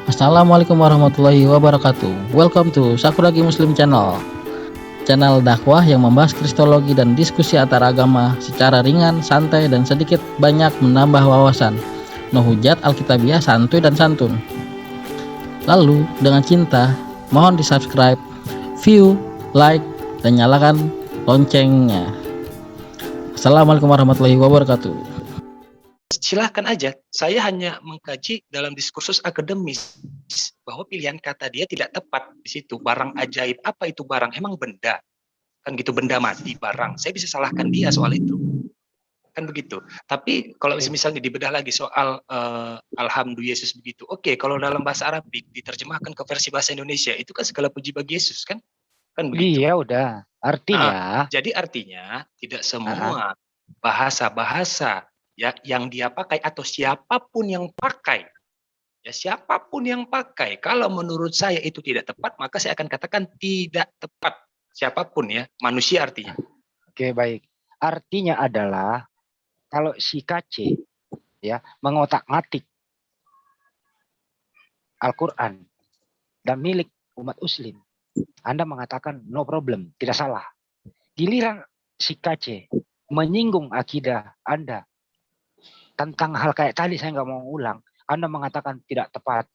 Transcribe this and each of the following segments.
Assalamualaikum warahmatullahi wabarakatuh. Welcome to Sakuragi Muslim Channel. Channel dakwah yang membahas kristologi dan diskusi antar agama secara ringan, santai, dan sedikit banyak menambah wawasan. No hujat, alkitabiah, santuy dan santun. Lalu, dengan cinta, mohon di subscribe, view, like, dan nyalakan loncengnya. Assalamualaikum warahmatullahi wabarakatuh. Silahkan aja. Saya hanya mengkaji dalam diskursus akademis bahwa pilihan kata dia tidak tepat di situ. Barang ajaib, apa itu barang? Emang benda? Kan gitu, benda mati, barang. Saya bisa salahkan dia soal itu. Kan begitu. Tapi kalau misalnya dibedah lagi soal Alhamdulillah Yesus begitu. Oke, kalau dalam bahasa Arab diterjemahkan ke versi bahasa Indonesia, itu kan segala puji bagi Yesus kan? Kan begitu. Iya udah. Artinya. Jadi artinya tidak semua bahasa-bahasa ya yang dia pakai atau siapapun yang pakai, ya siapapun yang pakai, kalau menurut saya itu tidak tepat, maka saya akan katakan tidak tepat. Siapapun ya, manusia artinya. Oke, baik. Artinya adalah kalau si KC ya mengotak-ngatik Al-Qur'an dan milik umat muslim, Anda mengatakan no problem, tidak salah. Giliran si KC menyinggung akidah Anda tentang hal kayak tadi, saya nggak mau ulang, Anda mengatakan tidak tepat.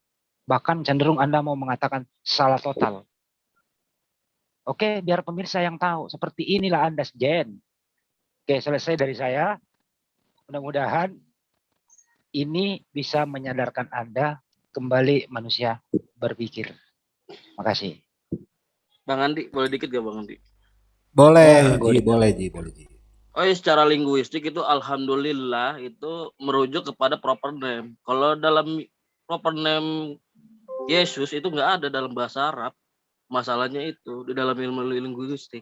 Bahkan cenderung Anda mau mengatakan salah total. Oke, biar pemirsa yang tahu. Seperti inilah Anda, Jen. Oke, selesai dari saya. Mudah-mudahan ini bisa menyadarkan Anda kembali manusia berpikir. Makasih. Bang Andi, boleh dikit gak Bang Andi? Boleh, boleh Ji. Oh ya, secara linguistik itu alhamdulillah itu merujuk kepada proper name. Kalau dalam proper name Yesus itu nggak ada dalam bahasa Arab. Masalahnya itu di dalam ilmu linguistik.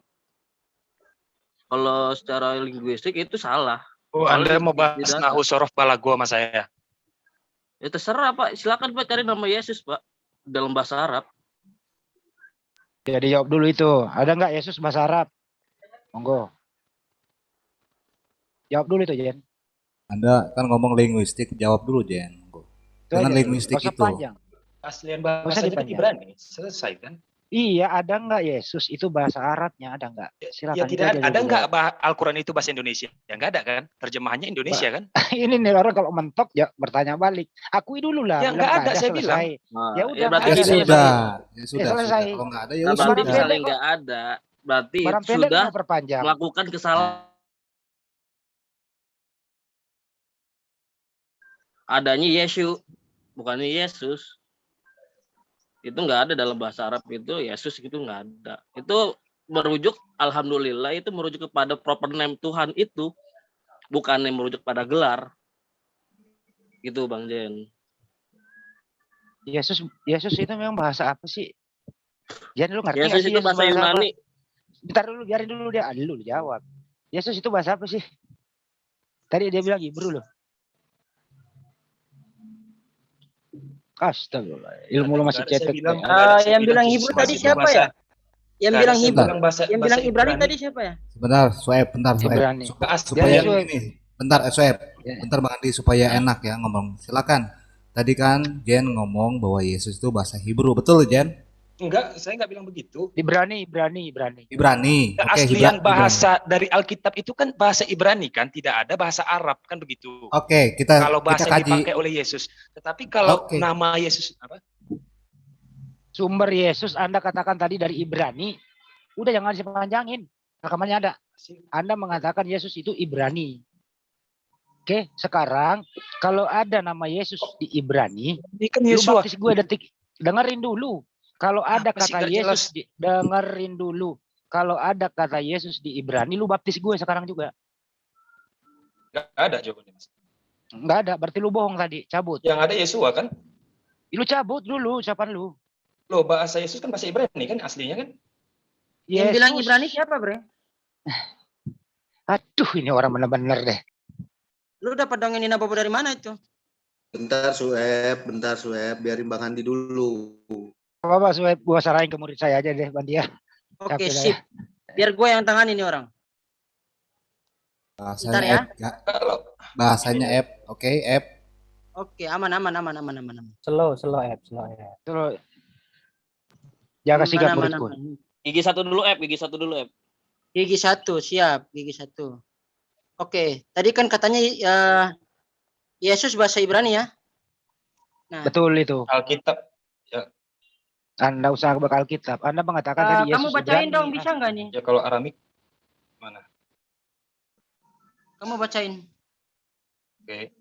Kalau secara linguistik itu salah. Oh, Anda mau bahas nahu sorof balago sama saya? Ya terserah Pak, silakan Pak cari nama Yesus Pak dalam bahasa Arab. Jadi jawab dulu itu. Ada nggak Yesus bahasa Arab? Monggo. Jawab dulu itu, Jen. Anda kan ngomong linguistik, jawab dulu, Jen. Dengan linguistik itu. Panjang. Aslian bahasa itu Ibrani. Selesai kan? Iya, ada nggak Yesus itu bahasa Arabnya? Ada nggak? Silakan. Ya tidak ada nggak Al-Quran itu bahasa Indonesia? Ya nggak ada kan? Terjemahannya Indonesia kan? Ini nih orang kalau mentok ya bertanya balik. Akui dulu lah. Ya nggak ada, saya bilang. Ya udah. Ya sudah. Selesai. Kalau nggak ada ya sudah. sudah. Misalnya nggak ada, berarti sudah melakukan kesalahan. Adanya Yesus, bukannya Yesus. Itu nggak ada dalam bahasa Arab itu, Yesus itu nggak ada. Itu merujuk, alhamdulillah itu merujuk kepada proper name Tuhan itu, bukan yang merujuk pada gelar. Gitu Bang Jen. Yesus itu memang bahasa apa sih? Jen, lu ngerti Yesus itu bahasa Yunani. Bentar dulu, biarin dulu dia dulu jawab. Yesus itu bahasa apa sih? Tadi dia bilang Hebrew loh. Astagfirullah, ilmu lo masih cetek. Yang bilang Hebrew tadi siapa ya? Yang bilang Hebrew, yang bilang Ibrani tadi siapa ya? Sebentar, Sueb, bentar Sueb. Supaya ini, bentar Sueb, bentar Bang Andi supaya enak ya ngomong. Silakan. Tadi kan Jen ngomong bahwa Yesus itu bahasa Hebrew, betul Jen? Enggak, saya nggak bilang begitu. Ibrani. Keaslian bahasa dari Alkitab itu kan bahasa Ibrani kan, tidak ada bahasa Arab kan begitu. Oke, kalau bahasa kita kaji. Yang dipakai oleh Yesus. Tetapi kalau nama Yesus apa? Sumber Yesus Anda katakan tadi dari Ibrani. Udah jangan dipanjangin. Rekamannya ada. Anda mengatakan Yesus itu Ibrani. Oke, sekarang kalau ada nama Yesus di Ibrani, ini kan Yesus. Baptis gue detik. Dengerin dulu. Kalau ada kata Yesus, dengerin dulu. Kalau ada kata Yesus di Ibrani, lu baptis gue sekarang juga. Gak ada jawabannya, Mas. Nggak ada, berarti lu bohong tadi, cabut. Yang ada Yesua kan? Lu cabut dulu, ucapan lu. Loh, bahasa Yesus kan bahasa Ibrani kan aslinya kan? Yang bilang Ibrani siapa, Bre? Aduh, ini orang bener-bener deh. Lu dapat dongengin apa dari mana itu? Bentar Sueb, biarin Bang Andi dulu. Apa Sueb, gua sarahin ke murid saya aja deh, Bandia. Oke, sip. Biar gue yang tangani ini orang. Bahasanya ya. Bahasanya F, oke, F. Oke, aman. Slow app. Terus jaga sikap muridku. Gigi satu dulu app. Gigi satu, siap. Gigi satu. Oke, tadi kan katanya Yesus bahasa Ibrani ya? Nah, Betul itu. Alkitab. Ya. Anda usah bakal Alkitab. Anda mengatakan tadi Yesus kamu bacain Ibrani. dong, bisa nggak nih? Ya kalau Aramik mana? Kamu bacain. Oke.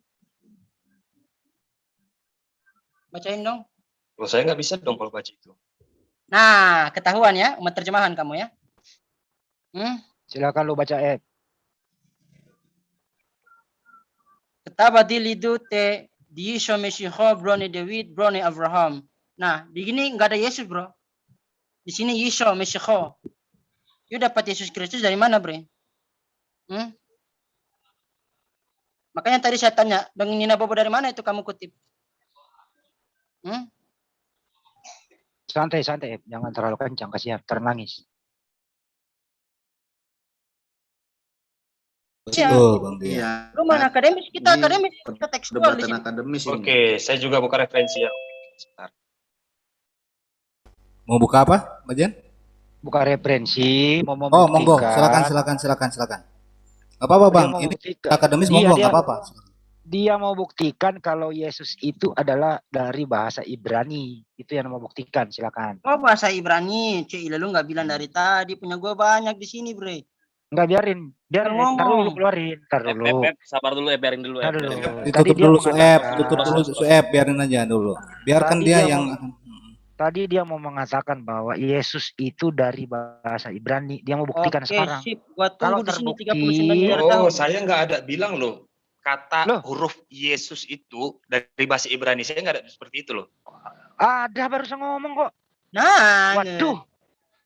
Bacain dong. Kalau saya nggak bisa dong kalau baca itu. Nah, ketahuan ya, umat terjemahan kamu ya. Silakan lu baca app. Ketabati lidu te diisho meshiho brone David brone Abraham. Nah, di sini nggak ada Yesus, bro. Di sini Yisho meshiho. You dapat Yesus Kristus dari mana, bre? Makanya tadi saya tanya, dengan Nina Bobo dari mana itu kamu kutip? Santai, jangan terlalu kencang, kasihan ternangis. Betul, Bang Dia. Iya. Lumayan akademis, kita akademis, kita tekstual di sini. Akademis ini. Oke, saya juga buka referensi ya. Sebentar. Mau buka apa, Mbak Jen? Buka referensi, mau Oh, monggo, membuktikan. silakan. Gak apa-apa, Bang. Ini akademis monggo, gak apa-apa. Dia mau buktikan kalau Yesus itu adalah dari bahasa Ibrani. Itu yang mau buktikan, silakan. Oh, bahasa Ibrani. Cik, lu nggak bilang dari tadi, punya gue banyak di sini, bre. Enggak, biarin. Ntar dulu keluarin. Ntar dulu. Sabar dulu, biarin dulu. Ditutup dulu Sueb, biarin aja dulu. Biarkan dia yang Tadi dia mau mengatakan bahwa Yesus itu dari bahasa Ibrani. Dia mau buktikan sekarang. Sip. Gua tunggu di sini 39 terbukti. miliar tahun. Saya nggak ada bilang loh. Kata huruf Yesus itu dari bahasa Ibrani. Saya nggak ada seperti itu loh. Ada barusan ngomong kok. Nah, waduh.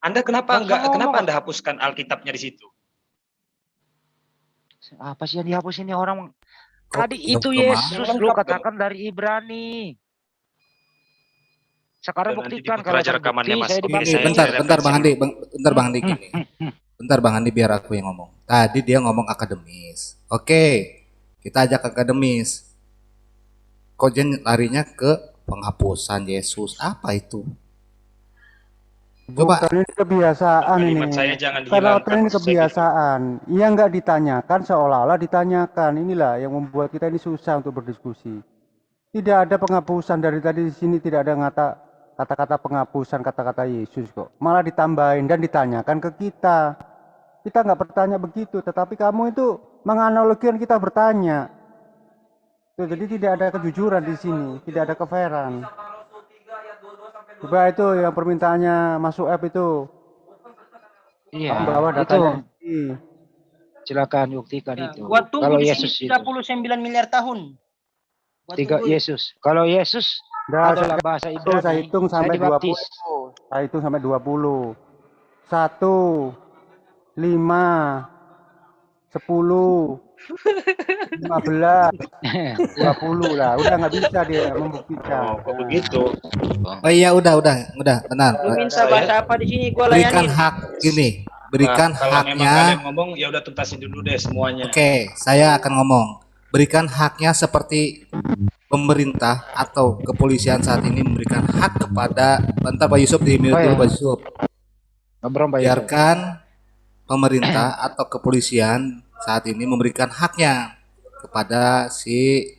Anda kenapa Anda hapuskan Alkitabnya di situ? Apa sih yang dihapus ini orang? Tadi itu Yesus lu katakan dari Ibrani. Sekarang buktikan kalau terbukti saya dibakar. Bentar Bang Andi gini. Bentar Bang Andi biar aku yang ngomong. Tadi dia ngomong akademis. Oke. Kita ajak akademis. Kok Jen larinya ke penghapusan Yesus? Apa itu? Coba. Bukan, ini kebiasaan ini. Karena ini kebiasaan. Ia nggak ditanyakan seolah-olah ditanyakan. Inilah yang membuat kita ini susah untuk berdiskusi. Tidak ada penghapusan dari tadi di sini, tidak ada kata-kata penghapusan kata-kata Yesus kok. Malah ditambahin dan ditanyakan ke kita. Kita nggak bertanya begitu, tetapi kamu itu menganalogikan kita bertanya. Tuh, jadi tidak ada kejujuran di sini, tidak ada kefairan. Coba itu yang permintaannya masuk app itu. Iya, bawa datanya. Silakan buktikan itu. Gua tunggu kalau di Yesus sini 39 miliar tahun. Yesus. Kalau Yesus adalah bahasa Ibrani, saya hitung sampai 20. Saya hitung sampai 20. 1 5 10 15 20 lah, udah nggak bisa dia membuktikan. Oh, begitu. Oh iya, udah, benar. Lu minta bahasa apa di sini? Gua berikan layanin. hak gini, berikan kalau haknya. Memang kalian ngomong, ya udah tuntasin dulu deh semuanya. Oke, saya akan ngomong. Berikan haknya seperti pemerintah atau kepolisian saat ini memberikan hak kepada. Bentar Pak Yusuf, di-mute dulu Pak Yusuf. Biarkan pemerintah atau kepolisian saat ini memberikan haknya kepada si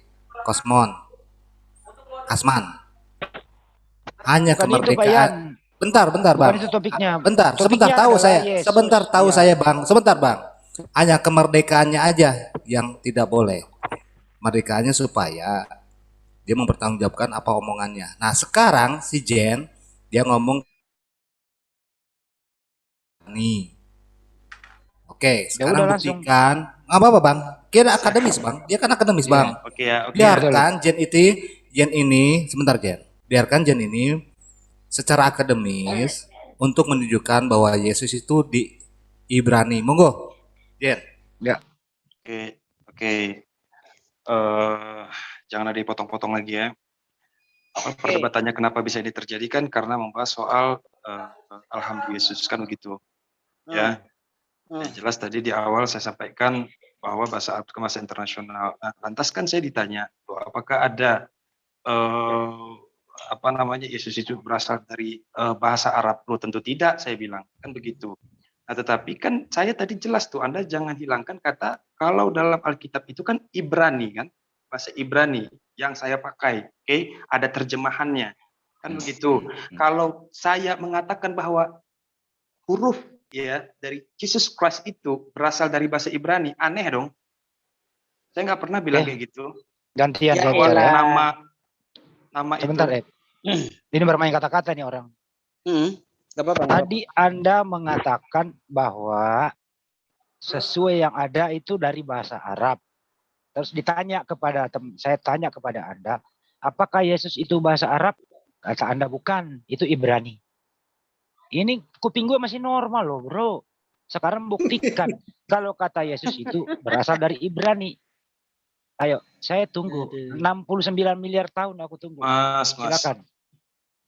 Kasman. Hanya kemerdekaan. Bentar Bang. Sebentar tahu saya Bang. Sebentar Bang. Hanya kemerdekaannya aja yang tidak boleh. Kemerdekaannya supaya dia mempertanggungjawabkan apa omongannya. Nah sekarang si Jen dia ngomong nih. Oke, sekarang buktikan. Apa Bang? Dia akademis Bang. Dia kan akademis Bang. Oke ya. Biarkan Jen ini sebentar Jen. Biarkan Jen ini secara akademis untuk menunjukkan bahwa Yesus itu di Ibrani. Monggo, Jen. Ya. Oke. Jangan ada dipotong-potong lagi ya. Perdebatannya kenapa bisa ini terjadi kan karena membahas soal Alhamdulillah Yesus kan begitu. Ya. Yang jelas tadi di awal saya sampaikan bahwa bahasa internasional. Lantas kan saya ditanya Apakah ada Yesus itu berasal dari bahasa Arab? Loh, tentu tidak, saya bilang kan begitu. Nah, tetapi kan saya tadi jelas tuh, Anda jangan hilangkan kata kalau dalam Alkitab itu kan Ibrani kan, bahasa Ibrani yang saya pakai, oke? Ada terjemahannya kan begitu. Kalau saya mengatakan bahwa huruf ya dari Jesus Christ itu berasal dari bahasa Ibrani, aneh dong. Saya nggak pernah bilang kayak gitu. Gantian Ya saya bicara. Nama Sebentar, itu. Ini bermain kata-kata nih orang. Gak apa-apa. Tadi Anda mengatakan bahwa sesuai yang ada itu dari bahasa Arab. Terus saya tanya kepada Anda, apakah Yesus itu bahasa Arab? Kata Anda bukan, itu Ibrani. Ini kuping gue masih normal loh bro. Sekarang buktikan kalau kata Yesus itu berasal dari Ibrani. Ayo, saya tunggu. 69 miliar tahun aku tunggu. Mas. Silakan.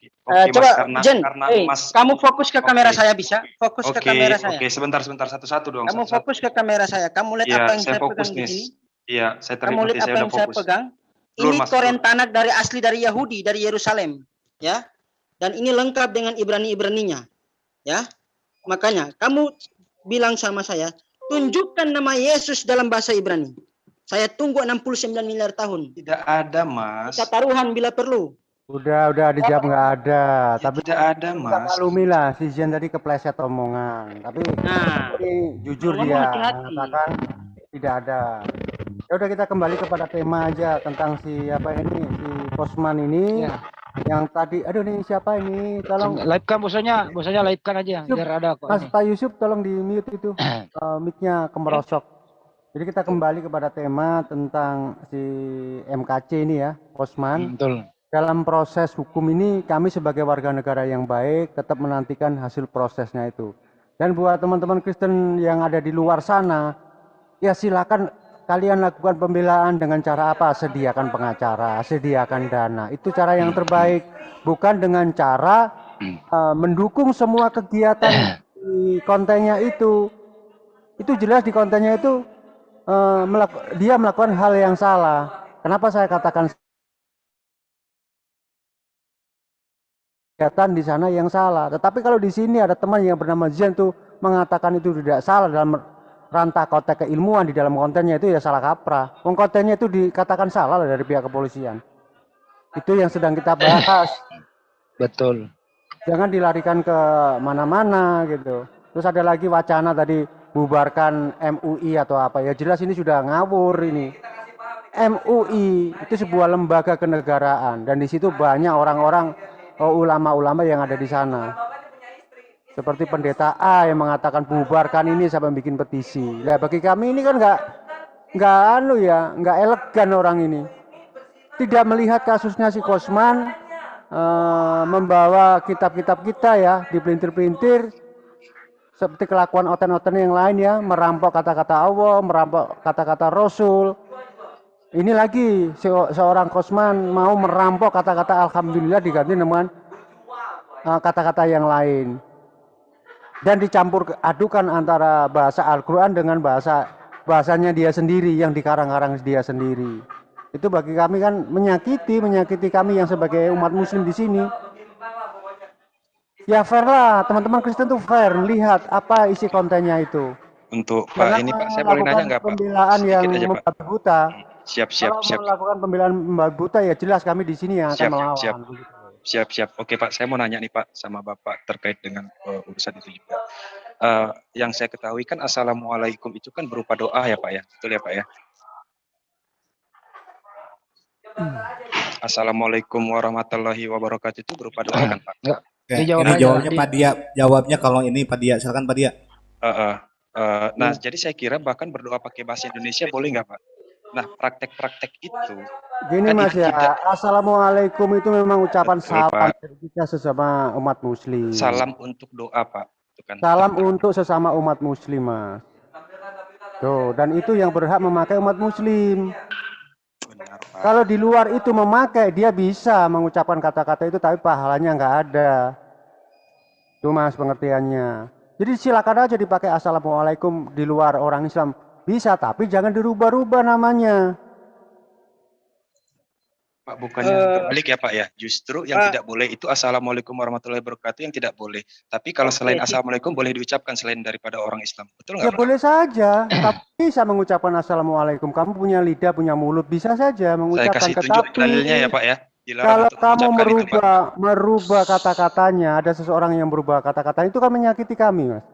Oke, Coba, Mas, Jen, karena Mas, kamu fokus ke kamera saya bisa? Fokus ke kamera saya. Oke, sebentar satu-satu dong. Kamu fokus ke kamera saya. Kamu lihat apa yang saya pegang di sini? Iya, saya Kamu terlihat lihat apa yang saya pegang? Ini koren tanah asli dari Yahudi, dari Yerusalem, ya. Dan ini lengkap dengan Ibrani-Ibraninya, ya. Makanya kamu bilang sama saya, tunjukkan nama Yesus dalam bahasa Ibrani. Saya tunggu 69 miliar tahun. Tidak ada, Mas. Kita taruhan bila perlu. Udah dijawab nggak ada. Ya, tapi tidak ada, Mas. Maklumi lah, si Jen tadi kepleset omongan. Tapi ini jujur dia mengatakan tidak ada. Ya udah kita kembali kepada tema aja tentang si Kosman ini. Ya. Yang tadi, aduh nih siapa ini? Tolong live-kan bosnya live-kan aja biar ada kok. Mas Pak Yusuf tolong di mute itu mic-nya kemerosok. Jadi kita kembali kepada tema tentang si MKC ini ya, Kosman. Betul. Dalam proses hukum ini kami sebagai warga negara yang baik tetap menantikan hasil prosesnya itu. Dan buat teman-teman Kristen yang ada di luar sana, ya silakan kalian lakukan pembelaan dengan cara apa? Sediakan pengacara, sediakan dana. Itu cara yang terbaik. Bukan dengan cara mendukung semua kegiatan di kontennya itu. Itu jelas di kontennya itu dia melakukan hal yang salah. Kenapa saya katakan kegiatan di sana yang salah? Tetapi kalau di sini ada teman yang bernama Zen tuh mengatakan itu tidak salah dalam rantah konteks keilmuan di dalam kontennya, itu ya salah kaprah. Kontennya itu dikatakan salah dari pihak kepolisian. Itu yang sedang kita bahas. Betul. Jangan dilarikan ke mana-mana gitu. Terus ada lagi wacana tadi bubarkan MUI atau apa, ya jelas ini sudah ngawur ini. MUI itu sebuah lembaga kenegaraan dan di situ banyak orang-orang ulama-ulama yang ada di sana. Seperti pendeta A yang mengatakan bubarkan ini sampai bikin petisi. Nah, bagi kami ini kan nggak elegan orang ini. Tidak melihat kasusnya si Kosman membawa kitab-kitab kita ya dipelintir-pelintir seperti kelakuan oten-oten yang lain ya, merampok kata-kata Allah, merampok kata-kata Rasul. Ini lagi seorang Kosman mau merampok kata-kata alhamdulillah diganti dengan kata-kata yang lain. Dan dicampur adukan antara bahasa Al-Quran dengan bahasanya dia sendiri yang dikarang-karang dia sendiri. Itu bagi kami kan menyakiti kami yang sebagai umat muslim di sini. Ya fair lah, teman-teman Kristen tuh fair melihat apa isi kontennya itu. Untuk Pak ini Pak, saya boleh nanya nggak Pak? Pembelaan yang membabi buta. Siap. Kalau melakukan pembelaan membabi buta ya jelas kami di sini yang akan melawan. Siap. Oke Pak, saya mau nanya nih Pak sama Bapak terkait dengan urusan itu juga. Yang saya ketahui kan Assalamualaikum itu kan berupa doa ya Pak ya, betul ya Pak ya? Assalamualaikum warahmatullahi wabarakatuh itu berupa doa kan Pak? Ini jawabnya Pak Dia, jawabnya kalau ini Pak Dia, silakan Pak Dia. Nah jadi saya kira bahkan berdoa pakai bahasa Indonesia boleh nggak Pak? Nah praktek-praktek itu gini kan Mas ya, Assalamualaikum itu memang ucapan salam kita sesama umat muslim. Salam untuk doa Pak. Kan salam untuk sesama umat muslim Mas. Tuh, dan itu yang berhak memakai umat muslim. Benar, Pak. Kalau di luar itu memakai, dia bisa mengucapkan kata-kata itu tapi pahalanya nggak ada. Tuh Mas pengertiannya. Jadi silakan aja dipakai Assalamualaikum di luar orang Islam. Bisa, tapi jangan dirubah-rubah namanya. Pak, bukannya terbalik ya Pak ya. Justru yang tidak boleh itu Assalamualaikum warahmatullahi wabarakatuh yang tidak boleh. Tapi kalau selain Assalamualaikum boleh diucapkan selain daripada orang Islam. Betul nggak Ya Pak? boleh saja, tapi bisa mengucapkan Assalamualaikum. Kamu punya lidah, punya mulut, bisa saja mengucapkan. Saya kasih tunjuk dalilnya ya Pak ya. Kalau kamu merubah kata-katanya, ada seseorang yang berubah kata-kata itu kan menyakiti kami, Mas.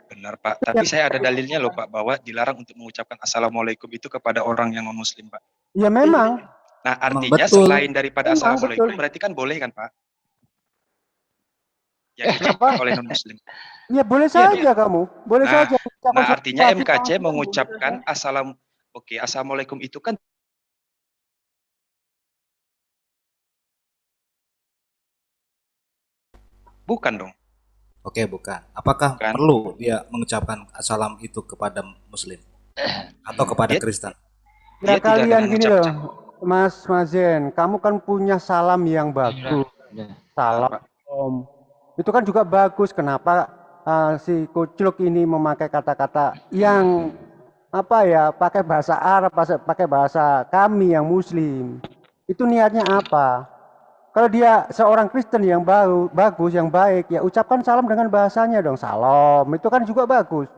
Benar Pak, tapi saya ada dalilnya loh Pak, bahwa dilarang untuk mengucapkan Assalamualaikum itu kepada orang yang non-muslim Pak. Ya memang. Nah artinya selain daripada Assalamualaikum berarti kan boleh kan Pak? Yang diucapkan oleh non-muslim. Ya boleh saja kamu, boleh saja. Nah artinya MKC mengucapkan Assalamualaikum itu kan bukan dong. Oke, bukan. Apakah perlu dia mengucapkan salam itu kepada Muslim atau kepada Kristen? Ya kalian gini loh, Mas Mazen, kamu kan punya salam yang bagus. Salam Om. Itu kan juga bagus. Kenapa si Kucluk ini memakai kata-kata yang pakai bahasa Arab, pakai bahasa kami yang Muslim. Itu niatnya apa? Kalau dia seorang Kristen yang bagus, yang baik, ya ucapkan salam dengan bahasanya dong. Salam, itu kan juga bagus.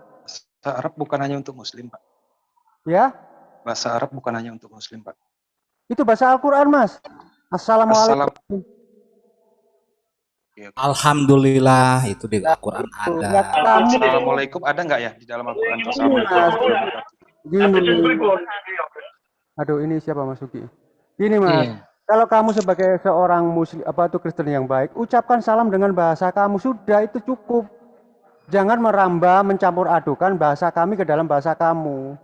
Bahasa Arab bukan hanya untuk Muslim, Pak. Ya? Bahasa Arab bukan hanya untuk Muslim, Pak. Itu bahasa Al-Quran, Mas. Assalamualaikum. Alhamdulillah, itu di Al-Quran ada. Assalamualaikum ada nggak ya di dalam Al-Quran? Aduh, ini siapa Mas Suki? Gini, Mas. Kalau kamu sebagai seorang Muslim, Kristen yang baik, ucapkan salam dengan bahasa kamu, sudah itu cukup. Jangan merambah, mencampur adukan bahasa kami ke dalam bahasa kamu.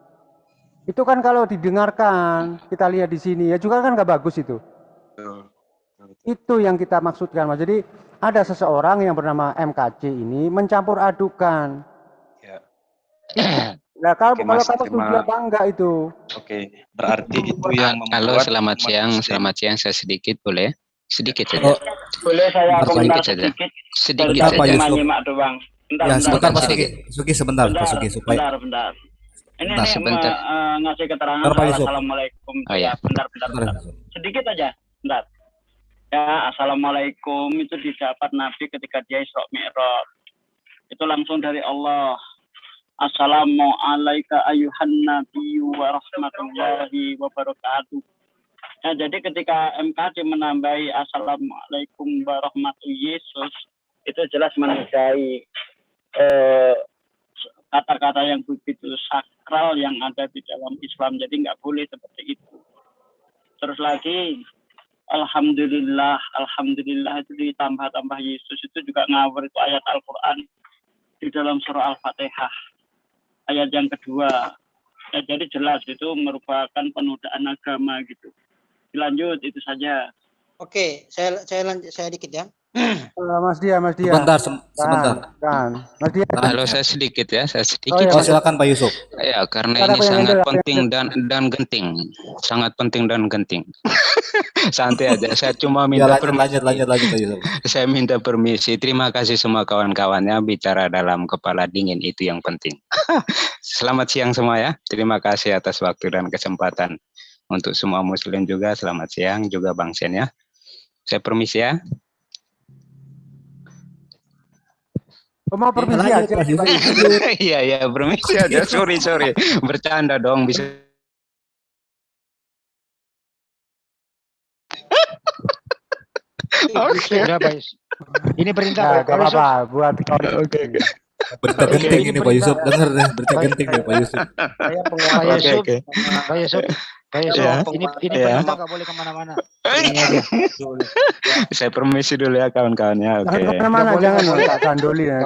Itu kan kalau didengarkan, kita lihat di sini ya juga kan nggak bagus itu. Itu yang kita maksudkan, Mas. Jadi ada seseorang yang bernama MKC ini mencampur adukan. Nah, kalau kamu setuju apa enggak itu? Oke, berarti itu yang membuat. Halo, selamat siang, saya sedikit boleh? Sedikit saja. Boleh saya komentar sedikit? Sedikit saja. Nyimak doang. Ya, sebentar Pak Sugi, sebentar Pak Sugi supaya. Bentar. Ini sebentar. Ngasih keterangan. Assalamualaikum. Oh ya. Bentar. Sedikit aja, bentar. Ya, Assalamualaikum itu didapat Nabi ketika dia Isra Mi'raj. Itu langsung dari Allah. Assalamualaikum ayuhan nabiyyu wa rahmatullahi wa barakatuh. Nah, jadi ketika MKC menambahi Assalamualaikum warahmatullahi Yesus, itu jelas menandai kata-kata yang begitu sakral yang ada di dalam Islam. Jadi nggak boleh seperti itu. Terus lagi, Alhamdulillah itu ditambah-tambah Yesus itu juga ngawur, itu ayat Al-Quran di dalam surah Al-Fatihah. Ayat yang kedua, ya, jadi jelas itu merupakan penodaan agama gitu. Dilanjut itu saja. Oke, saya dikit ya. Mas Dia. Sebentar. Mas Dia. Halo, saya sedikit. Silakan Pak Yusuf. Ya, karena ini sangat penting dan genting. Sangat penting dan genting. Santai aja. Saya cuma minta lanjut Pak Yusuf. Saya minta permisi. Terima kasih semua kawan-kawannya, bicara dalam kepala dingin itu yang penting. Selamat siang semua ya. Terima kasih atas waktu dan kesempatan. Untuk semua Muslim juga selamat siang, juga Bang Sen ya. Saya permisi ya. Mau permisi aja. Iya, permisi aja. Sorry. Bercanda dong, bisa. Oke. Ini perintah. Gak apa-apa buat. Oke. Berita genting ini Pak Yusuf, dengar deh berita genting nih Pak Yusuf. Pak Yusuf, ini perintah nggak boleh kemana-mana. Saya permisi dulu ya kawan-kawannya. Oke. Kemana-mana jangan Pak Sandoli ya.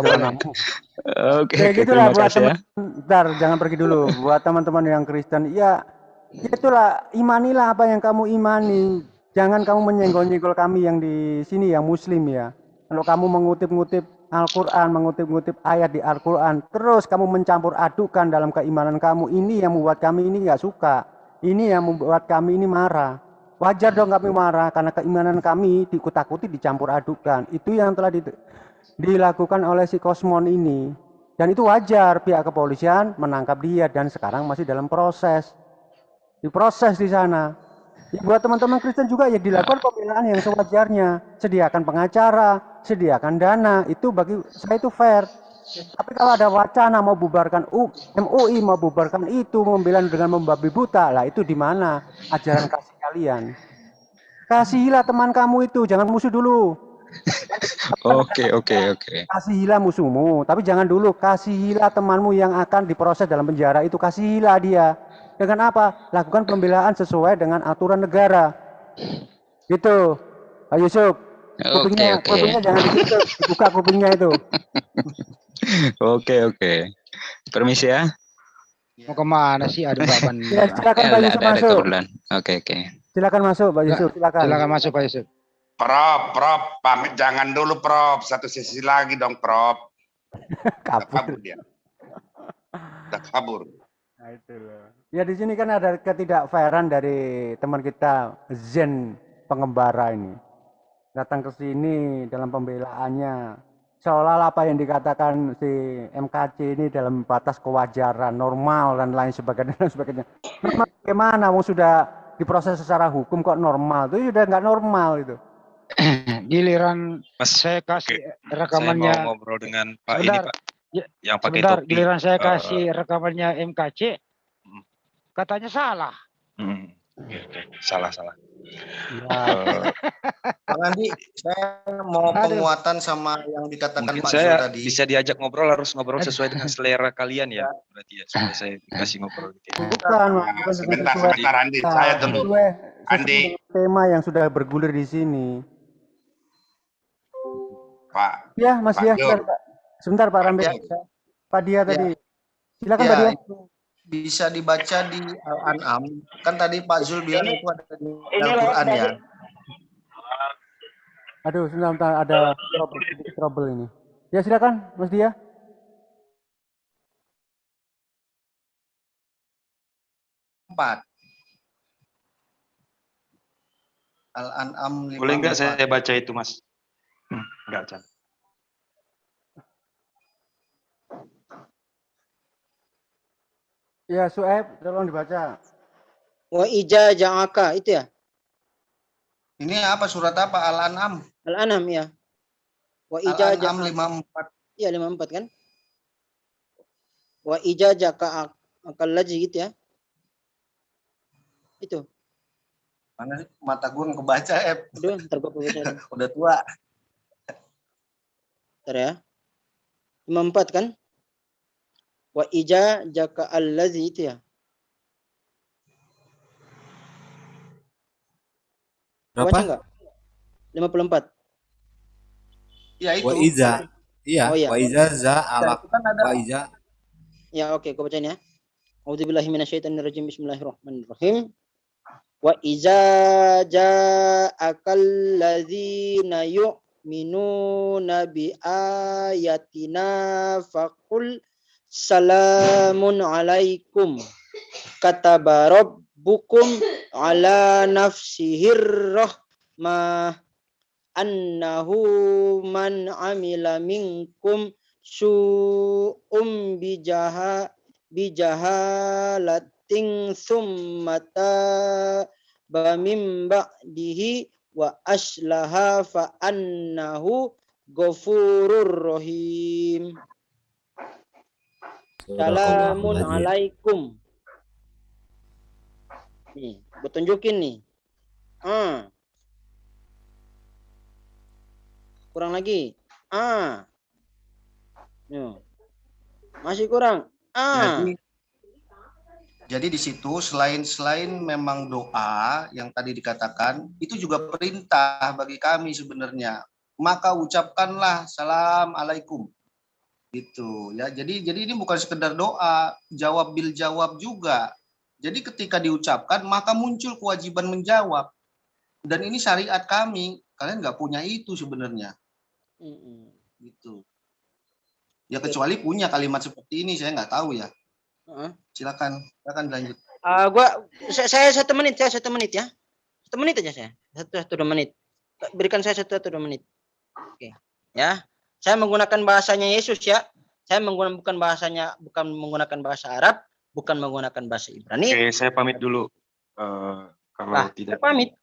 Oke. Gitulah buat teman. Bentar, jangan pergi dulu. Buat teman-teman yang Kristen, ya itulah imanilah apa yang kamu imani. Jangan kamu menyenggol-nyenggol kami yang di sini yang Muslim ya. Kalau kamu mengutip-ngutip Al-Quran, mengutip-ngutip ayat di Al-Quran, terus kamu mencampur adukan dalam keimanan kamu, ini yang membuat kami ini nggak suka. Ini yang membuat kami ini marah. Wajar dong kami marah, karena keimanan kami dikutak-kutik, dicampur adukan. Itu yang telah dilakukan oleh si Kosmon ini. Dan itu wajar, pihak kepolisian menangkap dia, dan sekarang masih dalam proses. Diproses di sana. Ya, buat teman-teman Kristen juga ya dilakukan pembelaan yang sewajarnya. Sediakan pengacara, sediakan dana, itu bagi saya itu fair. Tapi kalau ada wacana mau bubarkan MUI, mau bubarkan itu, membela dengan membabi buta, lah itu di mana ajaran kasih kalian? Kasihilah teman kamu itu, jangan musuh dulu. Oke. Kasihilah musuhmu, tapi jangan dulu. Kasihilah temanmu yang akan diproses dalam penjara itu, kasihilah dia. Dengan apa? Lakukan pembelaan sesuai dengan aturan negara. Gitu, Pak Yusuf. Kupingnya jangan ditutup, dibuka kupingnya itu. Oke. Permisi ya. Mau kemana sih? Aduh, Pak Ban. Ya, silakan Pak Yusuf masuk. Oke. Silakan masuk Pak Yusuf, silakan. Silakan masuk Pak Yusuf. Prof, pamit jangan dulu Prof. Satu sesi lagi dong Prof. Kabur dia. Udah kabur. Nah, itu loh. Ya di sini kan ada ketidakfairan dari teman kita Zen pengembara ini. Datang ke sini dalam pembelaannya seolah-olah apa yang dikatakan si MKC ini dalam batas kewajaran, normal dan lain sebagainya. Normal bagaimana? Wong sudah diproses secara hukum kok normal? Itu sudah nggak normal itu. Giliran saya kasih rekamannya. Saya mau ngobrol dengan Pak ini Pak. Yang pakai Sebentar, topi. giliran saya kasih rekamannya MKC, katanya salah. Salah. Ya. Bang Andi, saya mau penguatan sama yang dikatakan Mungkin Pak saya Zul tadi. bisa diajak ngobrol, harus ngobrol sesuai dengan selera kalian ya. Berarti ya, supaya saya kasih ngobrol gitu. Bukan Sebentar Andi, saya dulu. Andi, tema yang sudah bergulir di sini. Pak. Ya, Mas Dia, sebentar Pak Rambe. Pak Dia tadi. Silakan Pak Dia. Bisa dibaca di Al-An'am. Kan tadi Pak Zul bilang itu ada di Al-Quran ya. Aduh, sebentar ada trouble ini. Ya silakan Mas Dia. Al-An'am 5. Boleh nggak saya baca itu Mas? Enggak, Chan. Ya, Su'aib, tolong dibaca. Wa ija ja'aka, itu ya? Ini apa surat apa? Al-An'am. Al-An'am ya. Wa ija Al-An'am 54. Iya, 54 kan? Wa ija ja'aka akal laji gitu ya. Itu. Mana mata gue nggak kebaca, Aduh, ntar gue baca. Udah tua. Ntar ya. 54 kan? Wa ija jaka allazi itu ya. Berapa? Baca enggak? 54. Ya itu. Wa iza. Iya, Oh, iya. wa iza za alaq. Wa iza. Ya, oke, gue bacain ya. A'udzubillahi minasyaitonirrajim. Bismillahirrahmanirrahim. Wa iza ja'akal ladzina yu'minuna bi ayatina faqul salamun alaikum kataba rabbukum ala nafsihir rahmah annahu man amila minkum su'um bijahalatin summata bamim ba'dihi wa aslaha fa annahu ghafurur rahim. Salamun alaikum. Nih, gue tunjukin nih. Kurang lagi. Masih kurang. Jadi di situ selain memang doa yang tadi dikatakan, itu juga perintah bagi kami sebenarnya. Maka ucapkanlah salam alaikum. Gitu ya. Jadi ini bukan sekedar doa, jawab bil jawab juga. Jadi ketika diucapkan maka muncul kewajiban menjawab. Dan ini syariat kami. Kalian nggak punya itu sebenarnya. Gitu. Ya kecuali punya kalimat seperti ini, saya nggak tahu ya. Silakan lanjut. Saya 1 menit ya. 1 menit ya. 1 menit aja saya. 1-2 menit. Berikan saya 1-2 menit. Oke. Ya. Saya menggunakan bahasanya Yesus ya. Saya bukan menggunakan bahasa Arab, bukan menggunakan bahasa Ibrani. Oke, saya pamit dulu. Kalau tidak. Pamit.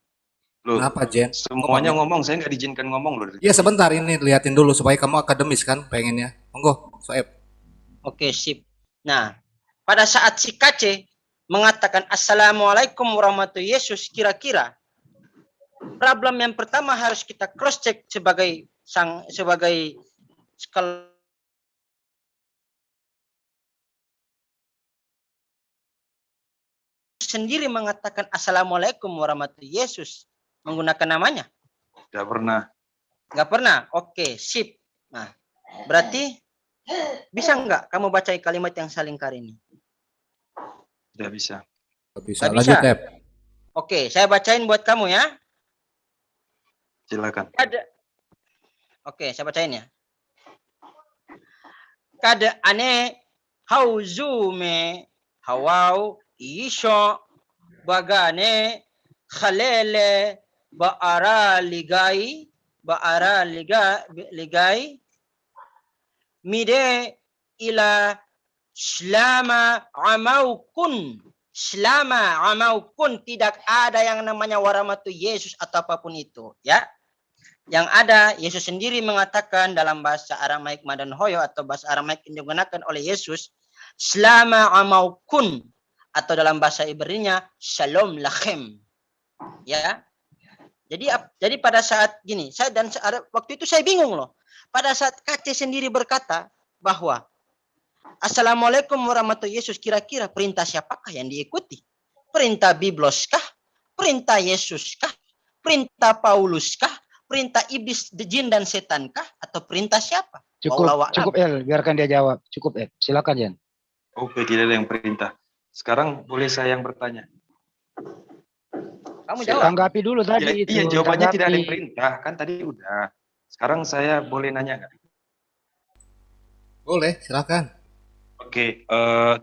Loh, Kenapa, Jen? semuanya ngomong, saya nggak diizinkan ngomong loh. Ya sebentar, ini liatin dulu supaya kamu akademis kan pengennya. Monggo, Soeb. Oke, sip. Nah, pada saat si Kace mengatakan Assalamualaikum warahmatullahi Yesus, kira-kira problem yang pertama harus kita cross check sebagai sendiri mengatakan Assalamualaikum warahmatullahi Yesus menggunakan namanya? Tidak pernah. Nggak pernah? Oke, sip. Nah, berarti bisa nggak kamu baca kalimat yang saya lingkar ini? Tidak bisa. Bisa. Nggak Lanjut, bisa. Eb. Oke, saya bacain buat kamu ya. Silakan. Oke, saya bacain ya. Kada ane hauzume hawau isho bagane khalele baara ligai mide ila selama amaukun tidak ada yang namanya waramatu Yesus atau apapun itu ya. Yang ada Yesus sendiri mengatakan dalam bahasa Aramaik Madan Hoyo atau bahasa Aramaik yang digunakan oleh Yesus selama amaukun atau dalam bahasa Ibrani-nya shalom lachem ya. Jadi pada saat gini waktu itu saya bingung loh. Pada saat Kace sendiri berkata bahwa Assalamualaikum warahmatullahi Yesus, kira-kira perintah siapakah yang diikuti? Perintah Bibloskah? Perintah Yesuskah? Perintah Pauluskah? Perintah iblis, jin dan setankah? Atau perintah siapa? Cukup El, biarkan dia jawab. Cukup El, silakan Jan. Oke, tidak ada yang perintah. Sekarang boleh saya yang bertanya. Kamu jawab. Tanggapi dulu tadi itu. Iya, jawabannya tidak ada yang perintah. Kan tadi udah. Sekarang saya boleh nanya nggak? Boleh, silakan. Oke,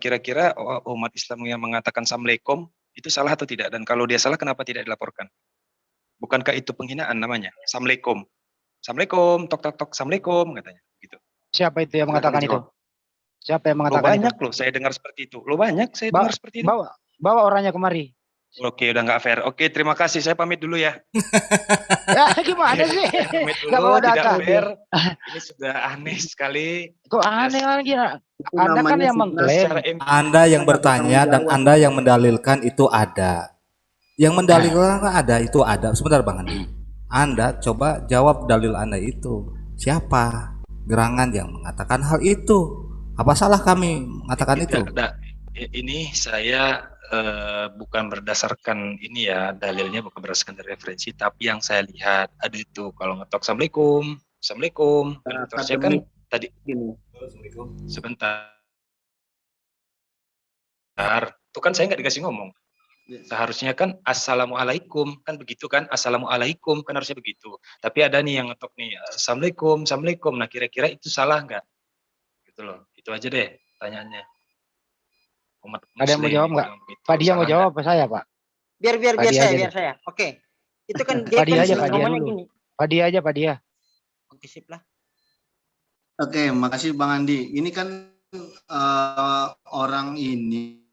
kira-kira umat Islam yang mengatakan Assalamualaikum itu salah atau tidak? Dan kalau dia salah, kenapa tidak dilaporkan? Bukankah itu penghinaan namanya? Assalamualaikum. Assalamualaikum, tok tok tok, Assalamualaikum katanya. Gitu. Siapa itu yang mengatakan itu? Siapa yang mengatakan banyak itu? Loh, saya dengar seperti itu. Banyak saya dengar seperti itu. Bawa orangnya kemari. Oke, udah nggak fair. Oke, terima kasih. Saya pamit dulu ya. Ya, gimana sih? Pamit dulu, Nggak bawa data. tidak fair. Ini sudah aneh sekali. Kok aneh lagi ya? Anda kan yang mengklaim. Anda yang bertanya dan Anda yang mendalilkan itu ada. Yang mendalilkan ada, itu ada. Sebentar Bang Andi. Anda coba jawab dalil Anda itu. Siapa gerangan yang mengatakan hal itu? Apa salah kami mengatakan itu? Ini saya bukan berdasarkan ini ya, dalilnya bukan berdasarkan dari referensi, tapi yang saya lihat ada itu kalau ngetok Assalamualaikum, saya kan tadi sebentar, itu kan saya nggak dikasih ngomong. Seharusnya kan Assalamualaikum, kan begitu kan, Assalamualaikum kan harusnya begitu. Tapi ada nih yang ngetok nih Assalamualaikum. Nah kira-kira itu salah nggak? Gitu loh, itu aja deh pertanyaannya. Ada yang mau jawab nggak? Pak Dia mau jawab apa saya Pak? Biar saya. Oke. Itu kan dia kan ngomongnya gini. Pak Dia. Oke, sip lah. Oke, makasih Bang Andi. Ini kan orang ini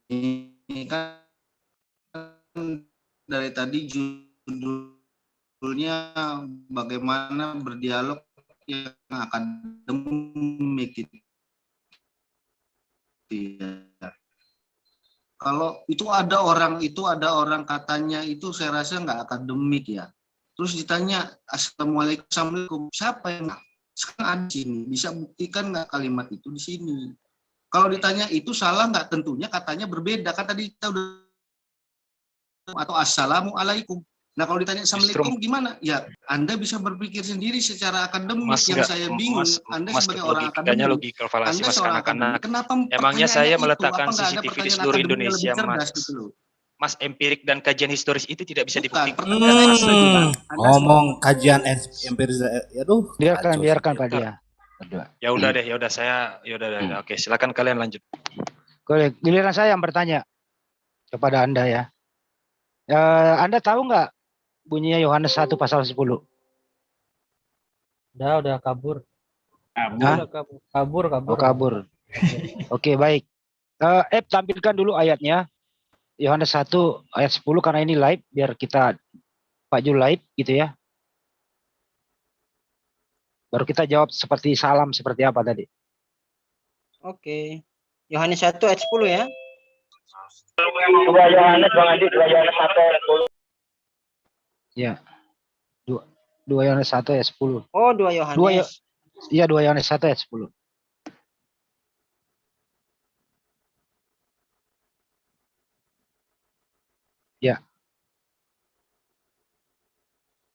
kan dari tadi judulnya bagaimana berdialog yang akademik gitu. Kalau itu ada orang katanya itu saya rasa nggak akademik ya. Terus ditanya Assalamualaikum, siapa yang sekarang ada di sini bisa buktikan nggak kalimat itu di sini? Kalau ditanya itu salah nggak, tentunya katanya berbeda kan tadi kita udah atau Assalamualaikum. Nah kalau ditanya Assalamualaikum gimana? Ya Anda bisa berpikir sendiri secara akademik. Yang saya bingung, Anda sebagai orang akademik, logikal falasi Anda Mas, seorang anak-anak. kenapa Emangnya saya meletakkan itu? CCTV di seluruh Indonesia, Mas? Mas, empirik dan kajian historis itu tidak bisa dibuktikan. Ngomong kajian empiris, aduh. Biarkan Pak Dia. Ya udah deh, Oke, silakan kalian lanjut. Giliran saya yang bertanya kepada Anda ya. Anda tahu nggak bunyinya Yohanes 1 pasal 10? Udah kabur. Kabur. Kabur. Oke, baik. Tampilkan dulu ayatnya. Yohanes 1 ayat 10 karena ini live biar kita Pak Jul live gitu ya. Baru kita jawab seperti salam seperti apa tadi. Oke. Yohanes 1 ayat 10 ya. 2 Yohanes Bang Adi, 2 Yohanes 1 ayat 10. Ya. 2 Yohanes 1 ayat 10. Oh, 2 Yohanes. Iya, 2 Yohanes 1 ayat 10. Ya.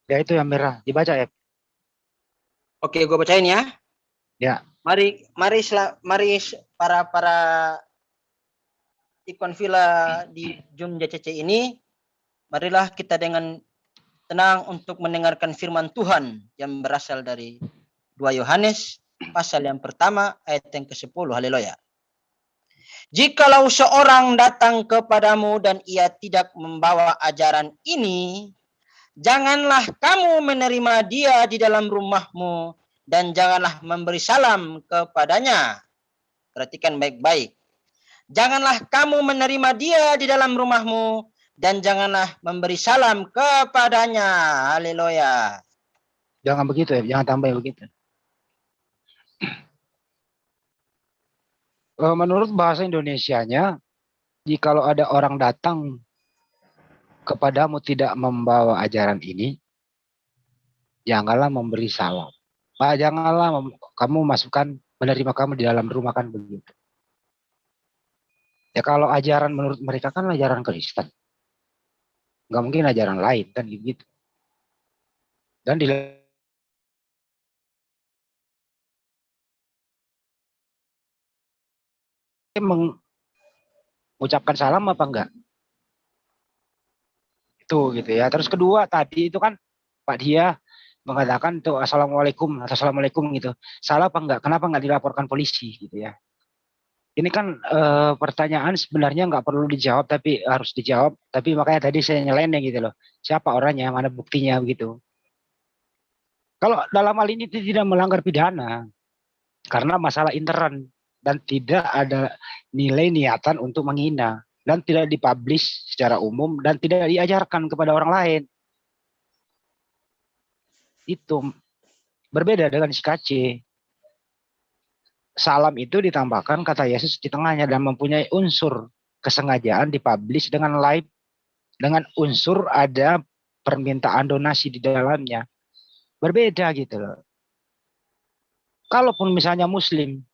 Ya itu yang merah. Dibaca ya. Oke, gue bacain ya. Ya. Mari para ikon villa di Jum JCC ini, marilah kita dengan tenang untuk mendengarkan firman Tuhan yang berasal dari 2 Yohanes pasal yang pertama ayat yang ke-10. Haleluya. Jikalau seorang datang kepadamu dan ia tidak membawa ajaran ini, janganlah kamu menerima dia di dalam rumahmu dan janganlah memberi salam kepadanya. Perhatikan baik-baik. Janganlah kamu menerima dia di dalam rumahmu dan janganlah memberi salam kepadanya. Haleluya. Jangan begitu ya, jangan tambah begitu. Menurut bahasa Indonesianya, jikalau ada orang datang kepadamu tidak membawa ajaran ini, janganlah memberi salam. Janganlah kamu masukkan menerima kamu di dalam rumah, kan begitu. Ya kalau ajaran menurut mereka kan ajaran Kristen. Nggak mungkin ajaran lain kan gitu. Dan mengucapkan salam apa enggak? Itu gitu ya. Terus kedua tadi itu kan Pak Dia mengatakan tuh assalamualaikum atau assalamualaikum gitu. Salah apa enggak? Kenapa enggak dilaporkan polisi gitu ya? Ini kan pertanyaan sebenarnya nggak perlu dijawab tapi harus dijawab. Tapi makanya tadi saya nyeleneh gitu loh. Siapa orangnya? Mana buktinya begitu? Kalau dalam hal ini tidak melanggar pidana karena masalah intern dan tidak ada nilai niatan untuk menghina dan tidak dipublish secara umum dan tidak diajarkan kepada orang lain. Itu berbeda dengan si KC. Salam itu ditambahkan kata Yesus di tengahnya dan mempunyai unsur kesengajaan dipublish dengan live dengan unsur ada permintaan donasi di dalamnya. Berbeda gitu loh. Kalaupun misalnya Muslim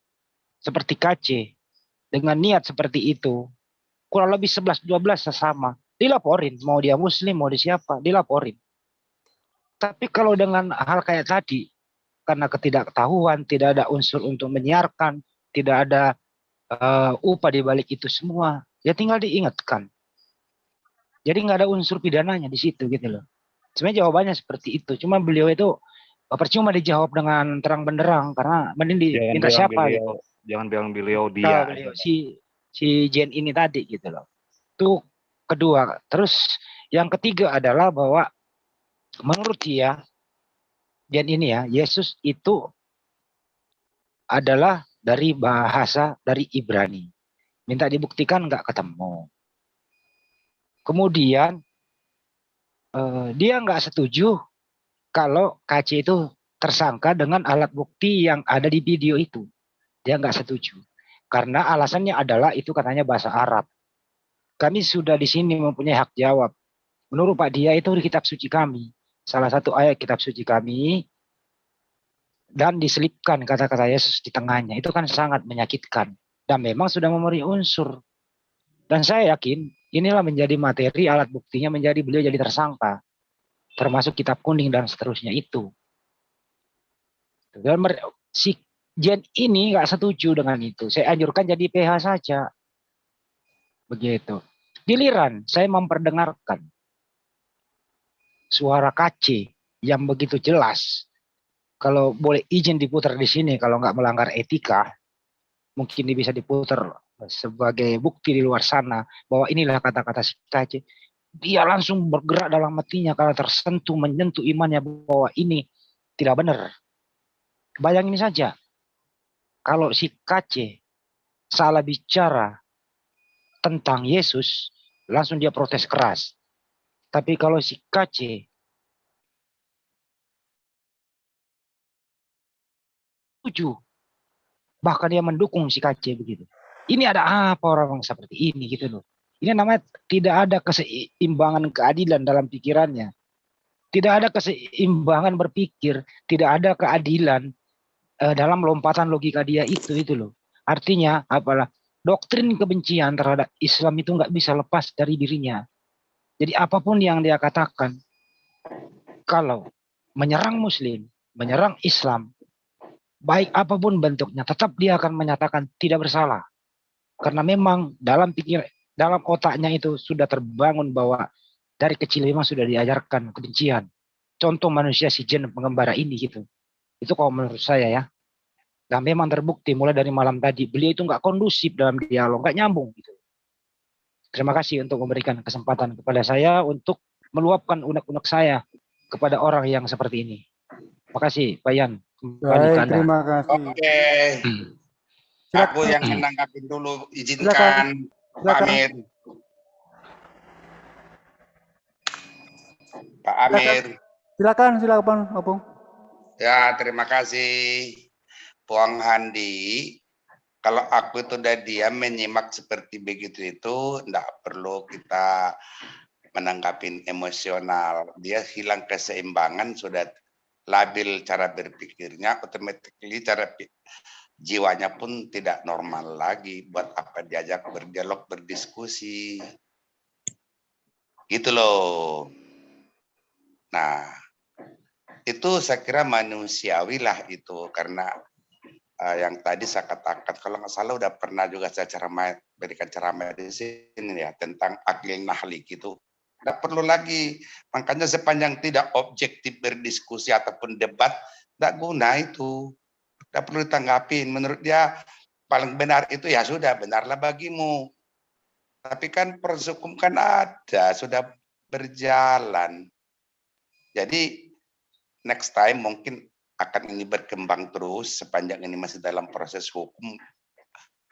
seperti KC dengan niat seperti itu, kurang lebih 11-12 sama, dilaporin. Mau dia Muslim, mau dia siapa, dilaporin. Tapi kalau dengan hal kayak tadi, karena ketidaktahuan, tidak ada unsur untuk menyiarkan, tidak ada upah di balik itu semua, ya tinggal diingatkan. Jadi nggak ada unsur pidananya di situ gitu loh. Sebenarnya jawabannya seperti itu. Cuma beliau itu percuma dijawab dengan terang benderang karena mending diminta siapa gitu. Jangan bilang beliau dia. Beliau, si Jen ini tadi gitu loh. Itu kedua. Terus yang ketiga adalah bahwa menurut dia Jen ini ya, Yesus itu adalah dari bahasa dari Ibrani. Minta dibuktikan nggak ketemu. Kemudian dia nggak setuju kalau KC itu tersangka dengan alat bukti yang ada di video itu. Dia nggak setuju. Karena alasannya adalah itu katanya bahasa Arab. Kami sudah di sini mempunyai hak jawab. Menurut Pak Dia itu di kitab suci kami. Salah satu ayat kitab suci kami. Dan diselipkan kata-kata Yesus di tengahnya. Itu kan sangat menyakitkan. Dan memang sudah memenuhi unsur. Dan saya yakin inilah menjadi materi alat buktinya menjadi beliau jadi tersangka. Termasuk kitab kuning dan seterusnya itu. Dan si Jen ini nggak setuju dengan itu. Saya anjurkan jadi PH saja. Begitu. Giliran saya memperdengarkan suara KC yang begitu jelas. Kalau boleh izin diputar di sini, kalau nggak melanggar etika, mungkin bisa diputar sebagai bukti di luar sana bahwa inilah kata-kata si KC. Dia langsung bergerak dalam hatinya karena tersentuh, menyentuh imannya bahwa ini tidak benar. Bayangin saja, kalau si KC salah bicara tentang Yesus, langsung dia protes keras. Tapi kalau si KC setuju, bahkan dia mendukung si KC begitu. Ini ada apa orang seperti ini gitu loh. Ini namanya tidak ada keseimbangan keadilan dalam pikirannya. Tidak ada keseimbangan berpikir, tidak ada keadilan dalam lompatan logika dia itu loh. Artinya apalah doktrin kebencian terhadap Islam itu nggak bisa lepas dari dirinya. Jadi apapun yang dia katakan, kalau menyerang Muslim, menyerang Islam, baik apapun bentuknya, tetap dia akan menyatakan tidak bersalah. Karena memang dalam otaknya itu sudah terbangun bahwa dari kecil memang sudah diajarkan kebencian. Contoh manusia si jin pengembara ini gitu. Itu kalau menurut saya ya. Dan memang terbukti mulai dari malam tadi beliau itu nggak kondusif dalam dialog, nggak nyambung gitu. Terima kasih untuk memberikan kesempatan kepada saya untuk meluapkan unek-unek saya kepada orang yang seperti ini. Terima kasih Pak Yan. Baik, terima kasih. Oke. Aku yang menanggapin dulu, izinkan Pak Amir. Pak Amir. Silakan Opung. Ya, terima kasih. Puang Handi, kalau aku itu udah diam menyimak seperti begitu itu, enggak perlu kita menanggapin emosional. Dia hilang keseimbangan, sudah labil cara berpikirnya, automatically cara jiwanya pun tidak normal lagi. Buat apa diajak berdialog, berdiskusi. Gitu loh. Nah, itu saya kira manusiawi lah itu, karena yang tadi saya katakan, kalau nggak salah udah pernah juga saya berikan ceramah di sini ya, tentang akil nahli gitu. Nggak perlu lagi, makanya sepanjang tidak objektif berdiskusi ataupun debat, nggak guna itu. Nggak perlu ditanggapin, menurut dia paling benar itu ya sudah, benarlah bagimu. Tapi kan proses hukum kan ada, sudah berjalan. Jadi next time mungkin akan ini berkembang terus sepanjang ini masih dalam proses hukum,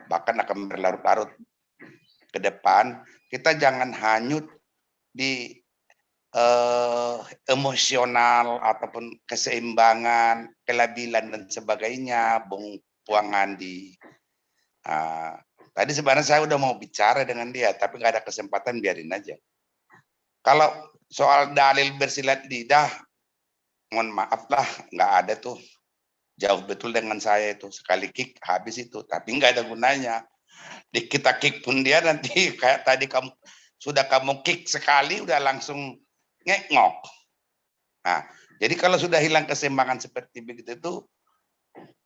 bahkan akan berlarut-larut ke depan. Kita jangan hanyut di emosional ataupun keseimbangan, kelabilan dan sebagainya, Bung Puang Andi. Tadi sebenarnya saya udah mau bicara dengan dia, tapi nggak ada kesempatan, biarin aja. Kalau soal dalil bersilat lidah, mohon maaf lah, nggak ada tuh. Jauh betul dengan saya itu. Sekali kick habis itu. Tapi nggak ada gunanya. Di kita kick pun dia nanti kayak tadi kamu kick sekali udah langsung ngengok. Nah, jadi kalau sudah hilang keseimbangan seperti begitu itu,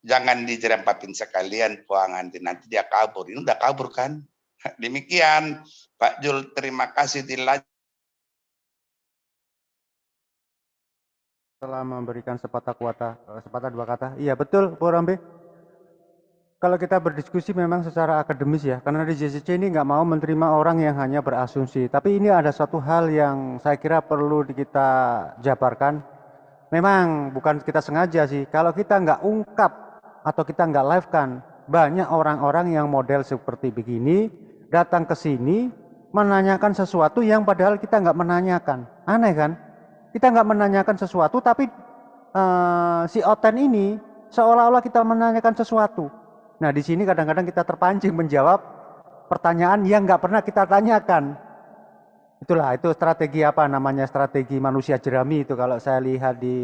jangan dijerempatin sekalian Puang Andi. Nanti dia kabur. Ini udah kabur kan? Demikian Pak Jul, terima kasih Telah memberikan sepatah dua kata. Iya betul, Bu Rambe. Kalau kita berdiskusi memang secara akademis ya, karena di JCC ini nggak mau menerima orang yang hanya berasumsi. Tapi ini ada satu hal yang saya kira perlu kita jabarkan. Memang bukan kita sengaja sih, kalau kita nggak ungkap atau kita nggak live kan, banyak orang-orang yang model seperti begini datang ke sini menanyakan sesuatu yang padahal kita nggak menanyakan. Aneh kan? Kita nggak menanyakan sesuatu, tapi si Oten ini seolah-olah kita menanyakan sesuatu. Nah, di sini kadang-kadang kita terpancing menjawab pertanyaan yang nggak pernah kita tanyakan. Itulah, itu strategi apa namanya, strategi manusia jerami itu kalau saya lihat di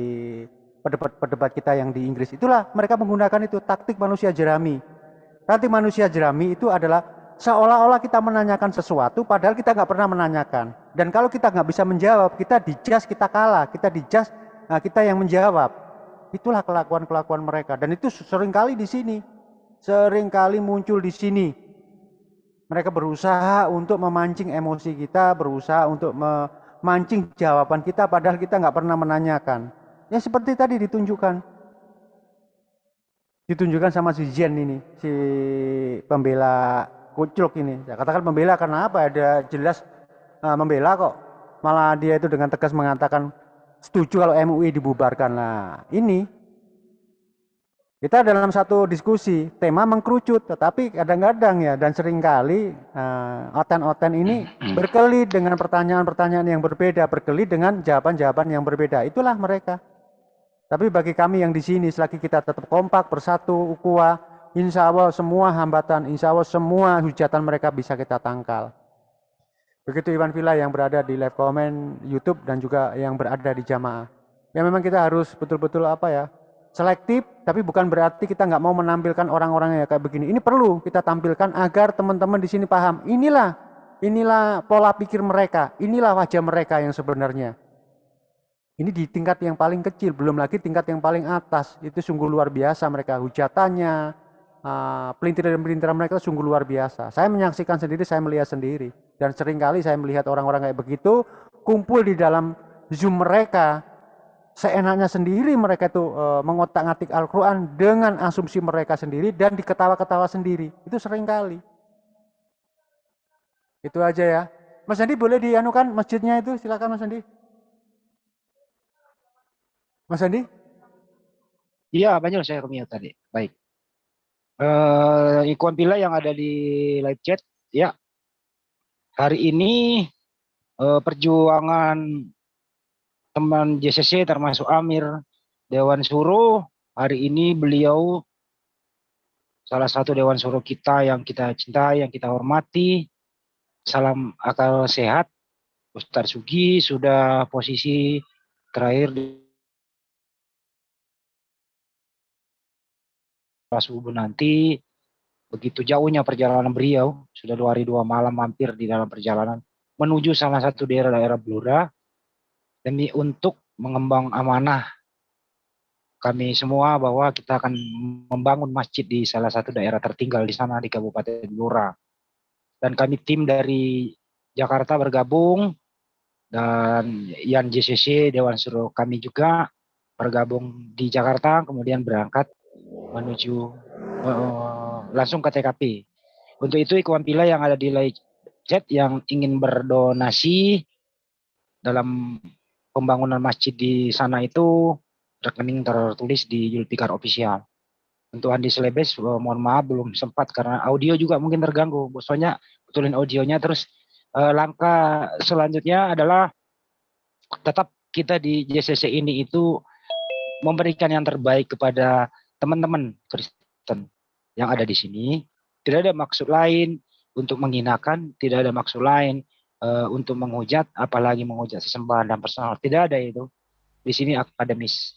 pedebat kita yang di Inggris. Itulah, mereka menggunakan itu, taktik manusia jerami. Taktik manusia jerami itu adalah seolah-olah kita menanyakan sesuatu, padahal kita nggak pernah menanyakan. Dan kalau kita nggak bisa menjawab, kita di-judge, kita kalah. Kita di-judge, nah kita yang menjawab. Itulah kelakuan-kelakuan mereka. Dan itu seringkali di sini. Seringkali muncul di sini. Mereka berusaha untuk memancing emosi kita, berusaha untuk memancing jawaban kita, padahal kita nggak pernah menanyakan. Ya seperti tadi ditunjukkan. Ditunjukkan sama si Jen ini, si pembela Kucluk ini. Saya katakan membela karena apa? Ada jelas membela kok. Malah dia itu dengan tegas mengatakan setuju kalau MUI dibubarkan. Nah, ini Kita dalam satu diskusi, tema mengkerucut, tetapi kadang-kadang ya dan seringkali oten-oten ini berkelit dengan pertanyaan-pertanyaan yang berbeda, berkelit dengan jawaban-jawaban yang berbeda. Itulah mereka. Tapi bagi kami yang di sini, selagi kita tetap kompak, bersatu, ukhuwah, insya Allah semua hambatan, insya Allah semua hujatan mereka bisa kita tangkal. Begitu Iwan Villa yang berada di live comment YouTube dan juga yang berada di jamaah. Ya memang kita harus betul-betul selektif, tapi bukan berarti kita nggak mau menampilkan orang-orang yang kayak begini. Ini perlu kita tampilkan agar teman-teman di sini paham. Inilah pola pikir mereka, inilah wajah mereka yang sebenarnya. Ini di tingkat yang paling kecil, belum lagi tingkat yang paling atas. Itu sungguh luar biasa mereka hujatannya, pelintiran-pelintiran mereka sungguh luar biasa. Saya menyaksikan sendiri, saya melihat sendiri, dan seringkali saya melihat orang-orang kayak begitu kumpul di dalam Zoom mereka. Seenaknya sendiri mereka itu mengotak-ngatik Al-Quran dengan asumsi mereka sendiri dan diketawa-ketawa sendiri. Itu sering kali. Itu aja ya. Mas Andi boleh dianukan masjidnya itu, silakan Mas Andi. Mas Andi? Iya, banyak saya kemiyat tadi. Baik. Ikhwan Fillah yang ada di live chat, ya. Hari ini perjuangan teman JCC termasuk Amir Dewan Suruh, hari ini beliau salah satu Dewan Suruh kita yang kita cintai, yang kita hormati. Salam akal sehat. Ustadz Sugi sudah posisi terakhir di subuh nanti. Begitu jauhnya perjalanan beliau, sudah 2 hari 2 malam hampir di dalam perjalanan menuju salah satu daerah Blora demi untuk mengembang amanah kami semua bahwa kita akan membangun masjid di salah satu daerah tertinggal di sana di Kabupaten Blora. Dan kami tim dari Jakarta bergabung dan Yan JCC Dewan Suruh kami juga bergabung di Jakarta, kemudian berangkat menuju langsung ke TKP. Untuk itu Ikhwan Fillah yang ada di live chat yang ingin berdonasi dalam pembangunan masjid di sana itu rekening tertulis di Julfikar Official. Untuk Andi Selebes mohon maaf belum sempat karena audio juga mungkin terganggu. Soalnya betulin audionya terus langkah selanjutnya adalah tetap kita di JCC ini itu memberikan yang terbaik kepada teman-teman Kristen yang ada di sini. Tidak ada maksud lain untuk menghinakan, tidak ada maksud lain untuk menghujat, apalagi menghujat sesembahan dan personal. Tidak ada itu. Di sini akademis.